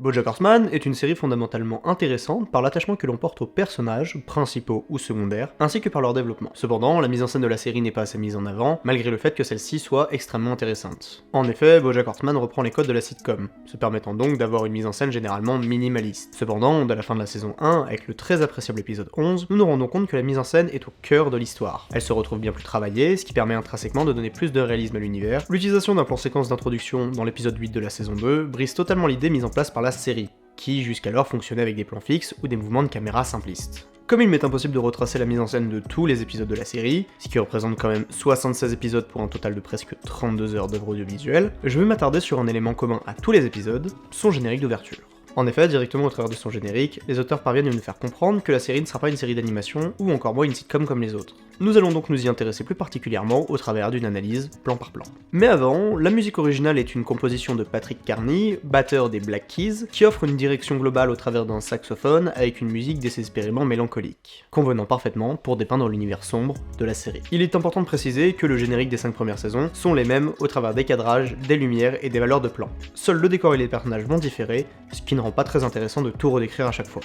BoJack Horseman est une série fondamentalement intéressante par l'attachement que l'on porte aux personnages, principaux ou secondaires, ainsi que par leur développement. Cependant, la mise en scène de la série n'est pas assez mise en avant, malgré le fait que celle-ci soit extrêmement intéressante. En effet, BoJack Horseman reprend les codes de la sitcom, se permettant donc d'avoir une mise en scène généralement minimaliste. Cependant, dès la fin de la saison 1, avec le très appréciable épisode 11, nous nous rendons compte que la mise en scène est au cœur de l'histoire. Elle se retrouve bien plus travaillée, ce qui permet intrinsèquement de donner plus de réalisme à l'univers. L'utilisation d'un plan séquence d'introduction dans l'épisode 8 de la saison 2 brise totalement l'idée mise en place par la série, qui jusqu'alors fonctionnait avec des plans fixes ou des mouvements de caméra simplistes. Comme il m'est impossible de retracer la mise en scène de tous les épisodes de la série, ce qui représente quand même 76 épisodes pour un total de presque 32 heures d'œuvre audiovisuelle, je vais m'attarder sur un élément commun à tous les épisodes, son générique d'ouverture. En effet, directement au travers de son générique, les auteurs parviennent à nous faire comprendre que la série ne sera pas une série d'animation, ou encore moins une sitcom comme les autres. Nous allons donc nous y intéresser plus particulièrement au travers d'une analyse plan par plan. Mais avant, la musique originale est une composition de Patrick Carney, batteur des Black Keys, qui offre une direction globale au travers d'un saxophone avec une musique désespérément mélancolique, convenant parfaitement pour dépeindre l'univers sombre de la série. Il est important de préciser que le générique des 5 premières saisons sont les mêmes au travers des cadrages, des lumières et des valeurs de plan. Seul le décor et les personnages vont différer, ce qui ne rend pas très intéressant de tout redécrire à chaque fois.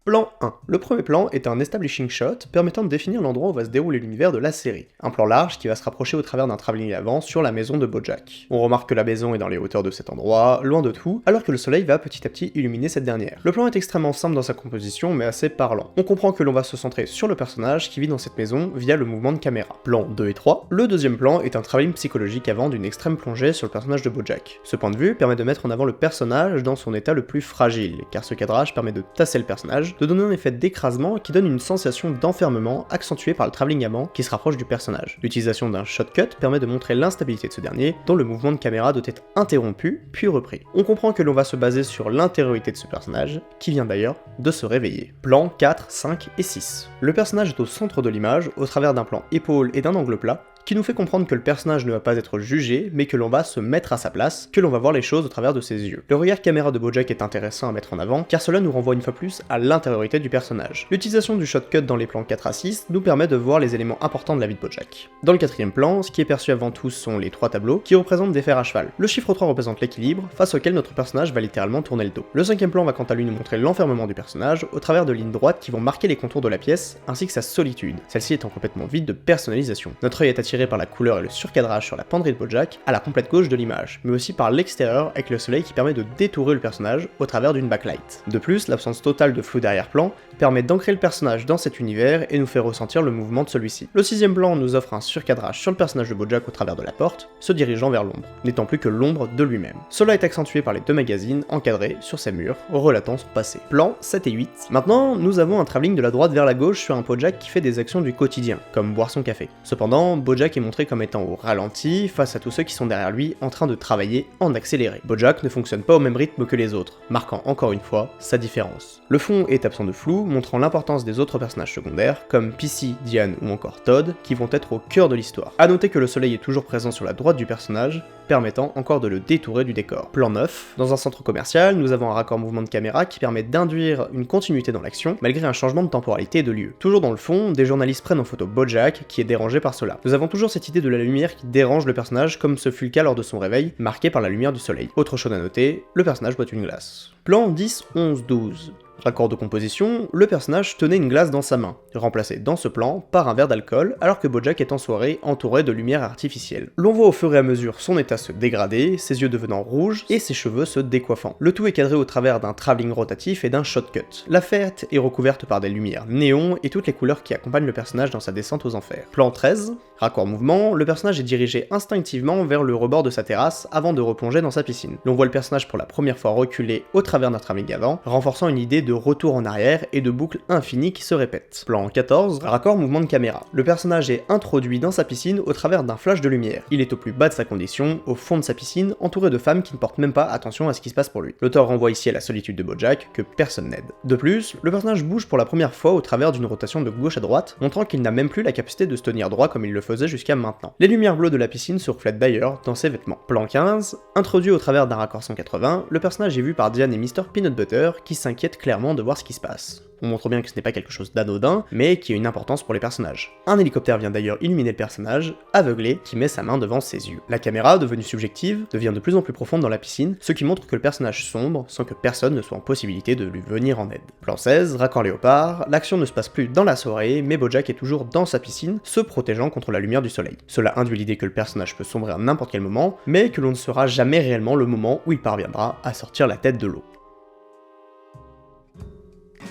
Plan 1. Le premier plan est un establishing shot permettant de définir l'endroit où va se dérouler l'univers de la série. Un plan large qui va se rapprocher au travers d'un travelling avant sur la maison de BoJack. On remarque que la maison est dans les hauteurs de cet endroit, loin de tout, alors que le soleil va petit à petit illuminer cette dernière. Le plan est extrêmement simple dans sa composition mais assez parlant. On comprend que l'on va se centrer sur le personnage qui vit dans cette maison via le mouvement de caméra. Plan 2 et 3. Le deuxième plan est un travelling psychologique avant d'une extrême plongée sur le personnage de BoJack. Ce point de vue permet de mettre en avant le personnage dans son état le plus fragile, car ce cadrage permet de tasser le personnage, de donner un effet d'écrasement qui donne une sensation d'enfermement accentuée par le travelling avant qui se rapproche du personnage. L'utilisation d'un shotcut permet de montrer l'instabilité de ce dernier, dont le mouvement de caméra doit être interrompu puis repris. On comprend que l'on va se baser sur l'intériorité de ce personnage, qui vient d'ailleurs de se réveiller. Plan 4, 5 et 6. Le personnage est au centre de l'image, au travers d'un plan épaule et d'un angle plat, qui nous fait comprendre que le personnage ne va pas être jugé, mais que l'on va se mettre à sa place, que l'on va voir les choses au travers de ses yeux. Le regard caméra de BoJack est intéressant à mettre en avant, car cela nous renvoie une fois plus à l'intériorité du personnage. L'utilisation du shotcut dans les plans 4 à 6 nous permet de voir les éléments importants de la vie de BoJack. Dans le quatrième plan, ce qui est perçu avant tout sont les 3 tableaux, qui représentent des fers à cheval. Le chiffre 3 représente l'équilibre, face auquel notre personnage va littéralement tourner le dos. Le cinquième plan va quant à lui nous montrer l'enfermement du personnage, au travers de lignes droites qui vont marquer les contours de la pièce, ainsi que sa solitude, celle-ci étant complètement vide de personnalisation. Notre œil est attiré par la couleur et le surcadrage sur la penderie de BoJack à la complète gauche de l'image, mais aussi par l'extérieur avec le soleil qui permet de détourer le personnage au travers d'une backlight. De plus, l'absence totale de flou d'arrière-plan permet d'ancrer le personnage dans cet univers et nous fait ressentir le mouvement de celui-ci. Le sixième plan nous offre un surcadrage sur le personnage de BoJack au travers de la porte, se dirigeant vers l'ombre, n'étant plus que l'ombre de lui-même. Cela est accentué par les 2 magazines encadrés sur ses murs, relatant son passé. Plan 7 et 8. Maintenant, nous avons un travelling de la droite vers la gauche sur un BoJack qui fait des actions du quotidien, comme boire son café. Cependant, BoJack est montré comme étant au ralenti face à tous ceux qui sont derrière lui en train de travailler en accéléré. BoJack ne fonctionne pas au même rythme que les autres, marquant encore une fois sa différence. Le fond est absent de flou, montrant l'importance des autres personnages secondaires, comme PC, Diane ou encore Todd, qui vont être au cœur de l'histoire. A noter que le soleil est toujours présent sur la droite du personnage, permettant encore de le détourer du décor. Plan 9. Dans un centre commercial, nous avons un raccord mouvement de caméra qui permet d'induire une continuité dans l'action, malgré un changement de temporalité et de lieu. Toujours dans le fond, des journalistes prennent en photo BoJack, qui est dérangé par cela. Nous avons toujours cette idée de la lumière qui dérange le personnage, comme ce fut le cas lors de son réveil, marqué par la lumière du soleil. Autre chose à noter, le personnage boit une glace. Plan 10, 11, 12. Raccord de composition, le personnage tenait une glace dans sa main, remplacé dans ce plan par un verre d'alcool, alors que BoJack est en soirée entouré de lumière artificielle. L'on voit au fur et à mesure son état se dégrader, ses yeux devenant rouges et ses cheveux se décoiffant. Le tout est cadré au travers d'un travelling rotatif et d'un shotcut. La fête est recouverte par des lumières néons et toutes les couleurs qui accompagnent le personnage dans sa descente aux enfers. Plan 13, raccord mouvement, le personnage est dirigé instinctivement vers le rebord de sa terrasse avant de replonger dans sa piscine. L'on voit le personnage pour la première fois reculer au travers d'un travelling avant, renforçant une idée de de retours en arrière et de boucles infinies qui se répètent. Plan 14, raccord mouvement de caméra. Le personnage est introduit dans sa piscine au travers d'un flash de lumière. Il est au plus bas de sa condition, au fond de sa piscine, entouré de femmes qui ne portent même pas attention à ce qui se passe pour lui. L'auteur renvoie ici à la solitude de Bojack, que personne n'aide. De plus, le personnage bouge pour la première fois au travers d'une rotation de gauche à droite, montrant qu'il n'a même plus la capacité de se tenir droit comme il le faisait jusqu'à maintenant. Les lumières bleues de la piscine se reflètent d'ailleurs dans ses vêtements. Plan 15, introduit au travers d'un raccord 180, le personnage est vu par Diane et Mr. Peanut Butter qui s'inquiètent clairement de voir ce qui se passe. On montre bien que ce n'est pas quelque chose d'anodin, mais qui a une importance pour les personnages. Un hélicoptère vient d'ailleurs illuminer le personnage, aveuglé, qui met sa main devant ses yeux. La caméra, devenue subjective, devient de plus en plus profonde dans la piscine, ce qui montre que le personnage sombre sans que personne ne soit en possibilité de lui venir en aide. Plan 16, raccord léopard, l'action ne se passe plus dans la soirée, mais Bojack est toujours dans sa piscine, se protégeant contre la lumière du soleil. Cela induit l'idée que le personnage peut sombrer à n'importe quel moment, mais que l'on ne saura jamais réellement le moment où il parviendra à sortir la tête de l'eau.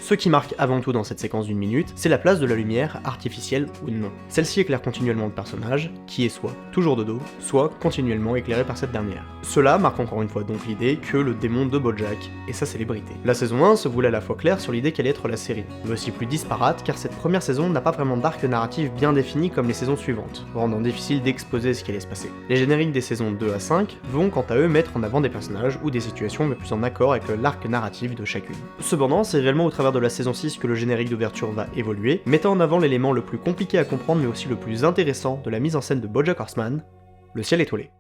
Ce qui marque avant tout dans cette séquence d'une minute, c'est la place de la lumière, artificielle ou non. Celle-ci éclaire continuellement le personnage, qui est soit toujours de dos, soit continuellement éclairé par cette dernière. Cela marque encore une fois donc l'idée que le démon de Bojack est sa célébrité. La saison 1 se voulait à la fois claire sur l'idée qu'elle allait être la série, mais aussi plus disparate car cette première saison n'a pas vraiment d'arc narratif bien défini comme les saisons suivantes, rendant difficile d'exposer ce qui allait se passer. Les génériques des saisons 2 à 5 vont quant à eux mettre en avant des personnages ou des situations mais plus en accord avec l'arc narratif de chacune. Cependant, c'est réellement au travers de la saison 6 que le générique d'ouverture va évoluer, mettant en avant l'élément le plus compliqué à comprendre mais aussi le plus intéressant de la mise en scène de Bojack Horseman, le ciel étoilé.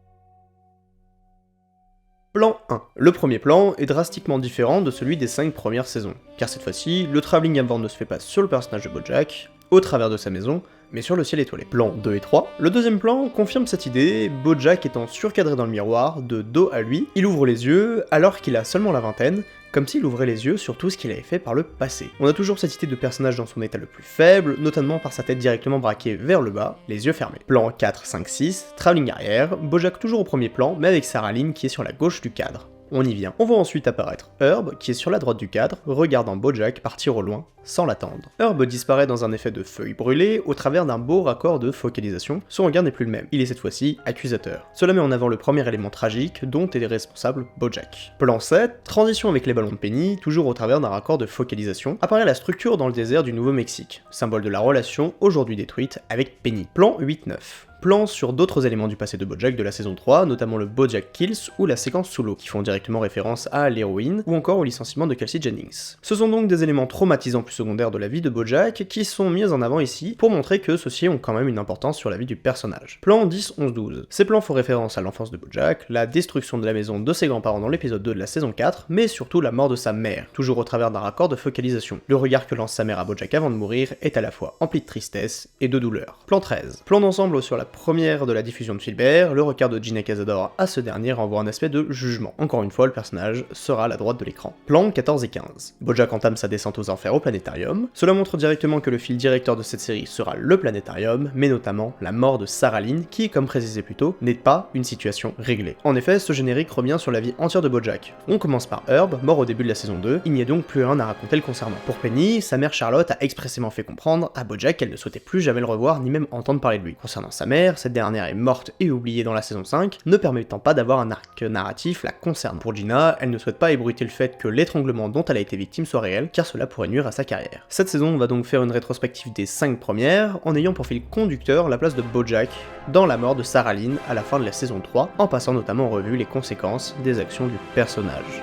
Plan 1. Le premier plan est drastiquement différent de celui des 5 premières saisons, car cette fois-ci, le travelling avant ne se fait pas sur le personnage de Bojack, au travers de sa maison, mais sur le ciel étoilé. Plan 2 et 3. Le deuxième plan confirme cette idée, Bojack étant surcadré dans le miroir, de dos à lui, il ouvre les yeux alors qu'il a seulement la vingtaine, comme s'il ouvrait les yeux sur tout ce qu'il avait fait par le passé. On a toujours cette idée de personnage dans son état le plus faible, notamment par sa tête directement braquée vers le bas, les yeux fermés. Plan 4, 5, 6, travelling arrière, Bojack toujours au premier plan, mais avec Sarah Lynn qui est sur la gauche du cadre. On y vient. On voit ensuite apparaître Herb, qui est sur la droite du cadre, regardant Bojack partir au loin, sans l'attendre. Herb disparaît dans un effet de feuilles brûlées, au travers d'un beau raccord de focalisation. Son regard n'est plus le même, il est cette fois-ci accusateur. Cela met en avant le premier élément tragique dont est responsable Bojack. Plan 7, transition avec les ballons de Penny, toujours au travers d'un raccord de focalisation, apparaît la structure dans le désert du Nouveau-Mexique, symbole de la relation aujourd'hui détruite avec Penny. Plan 8-9. Plan sur d'autres éléments du passé de Bojack de la saison 3, notamment le Bojack Kills ou la séquence sous l'eau, qui font directement référence à l'héroïne, ou encore au licenciement de Kelsey Jennings. Ce sont donc des éléments traumatisants plus secondaires de la vie de Bojack qui sont mis en avant ici pour montrer que ceux-ci ont quand même une importance sur la vie du personnage. Plan 10, 11, 12. Ces plans font référence à l'enfance de Bojack, la destruction de la maison de ses grands-parents dans l'épisode 2 de la saison 4, mais surtout la mort de sa mère, toujours au travers d'un raccord de focalisation. Le regard que lance sa mère à Bojack avant de mourir est à la fois empli de tristesse et de douleur. Plan 13. Plan d'ensemble sur la première de la diffusion de Filbert, le regard de Gina Cazador à ce dernier renvoie un aspect de jugement. Encore une fois, le personnage sera à la droite de l'écran. Plan 14 et 15. Bojack entame sa descente aux enfers au planétarium. Cela montre directement que le fil directeur de cette série sera le planétarium, mais notamment la mort de Sarah Lynn, qui, comme précisé plus tôt, n'est pas une situation réglée. En effet, ce générique revient sur la vie entière de Bojack. On commence par Herb, mort au début de la saison 2, il n'y a donc plus rien à raconter le concernant. Pour Penny, sa mère Charlotte a expressément fait comprendre à Bojack qu'elle ne souhaitait plus jamais le revoir ni même entendre parler de lui. Concernant sa mère, cette dernière est morte et oubliée dans la saison 5, ne permettant pas d'avoir un arc narratif la concernant. Pour Gina, elle ne souhaite pas ébruiter le fait que l'étranglement dont elle a été victime soit réel, car cela pourrait nuire à sa carrière. Cette saison va donc faire une rétrospective des 5 premières, en ayant pour fil conducteur la place de Bojack dans la mort de Sarah Lynn à la fin de la saison 3, en passant notamment en revue les conséquences des actions du personnage.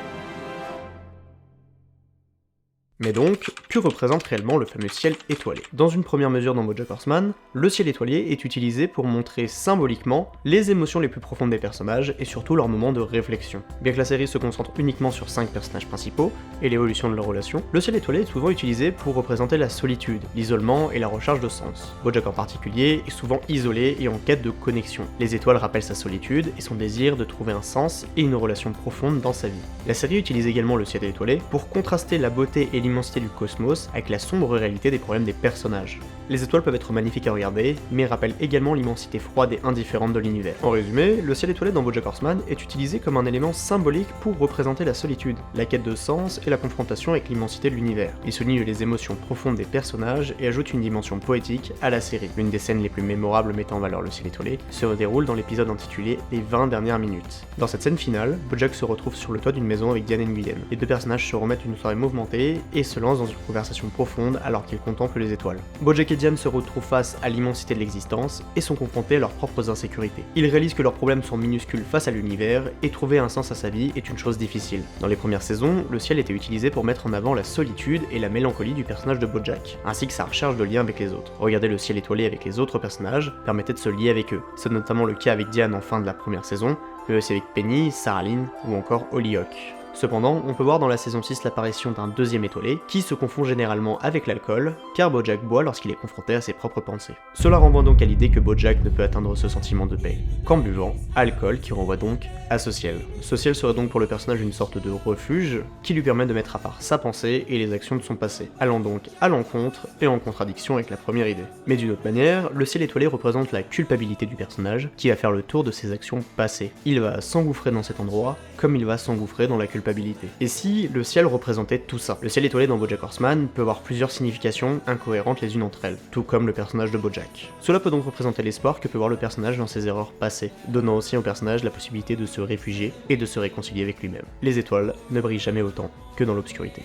Mais donc, que représente réellement le fameux ciel étoilé? Dans une première mesure dans Bojack Horseman, le ciel étoilé est utilisé pour montrer symboliquement les émotions les plus profondes des personnages et surtout leurs moments de réflexion. Bien que la série se concentre uniquement sur 5 personnages principaux et l'évolution de leurs relations, le ciel étoilé est souvent utilisé pour représenter la solitude, l'isolement et la recherche de sens. Bojack en particulier est souvent isolé et en quête de connexion. Les étoiles rappellent sa solitude et son désir de trouver un sens et une relation profonde dans sa vie. La série utilise également le ciel étoilé pour contraster la beauté et l'immensité du cosmos avec la sombre réalité des problèmes des personnages. Les étoiles peuvent être magnifiques à regarder, mais rappellent également l'immensité froide et indifférente de l'univers. En résumé, le ciel étoilé dans BoJack Horseman est utilisé comme un élément symbolique pour représenter la solitude, la quête de sens et la confrontation avec l'immensité de l'univers. Il souligne les émotions profondes des personnages et ajoute une dimension poétique à la série. L'une des scènes les plus mémorables mettant en valeur le ciel étoilé se déroule dans l'épisode intitulé Les 20 dernières minutes. Dans cette scène finale, BoJack se retrouve sur le toit d'une maison avec Diane et Nguyen. Les deux personnages se remettent une soirée mouvementée et se lancent dans une conversation profonde alors qu'ils contemplent les étoiles. BoJack et Diane se retrouvent face à l'immensité de l'existence et sont confrontés à leurs propres insécurités. Ils réalisent que leurs problèmes sont minuscules face à l'univers et trouver un sens à sa vie est une chose difficile. Dans les premières saisons, le ciel était utilisé pour mettre en avant la solitude et la mélancolie du personnage de BoJack, ainsi que sa recherche de lien avec les autres. Regarder le ciel étoilé avec les autres personnages permettait de se lier avec eux. C'est notamment le cas avec Diane en fin de la première saison, mais aussi avec Penny, Sarah Lynn ou encore Hollyhock. Cependant, on peut voir dans la saison 6 l'apparition d'un deuxième étoilé, qui se confond généralement avec l'alcool, car BoJack boit lorsqu'il est confronté à ses propres pensées. Cela renvoie donc à l'idée que BoJack ne peut atteindre ce sentiment de paix qu'en buvant, alcool qui renvoie donc à ce ciel. Ce ciel serait donc pour le personnage une sorte de refuge, qui lui permet de mettre à part sa pensée et les actions de son passé, allant donc à l'encontre et en contradiction avec la première idée. Mais d'une autre manière, le ciel étoilé représente la culpabilité du personnage, qui va faire le tour de ses actions passées. Il va s'engouffrer dans cet endroit, comme il va s'engouffrer dans la culpabilité. Et si le ciel représentait tout ça? Le ciel étoilé dans BoJack Horseman peut avoir plusieurs significations incohérentes les unes entre elles, tout comme le personnage de BoJack. Cela peut donc représenter l'espoir que peut voir le personnage dans ses erreurs passées, donnant aussi au personnage la possibilité de se réfugier et de se réconcilier avec lui-même. Les étoiles ne brillent jamais autant que dans l'obscurité.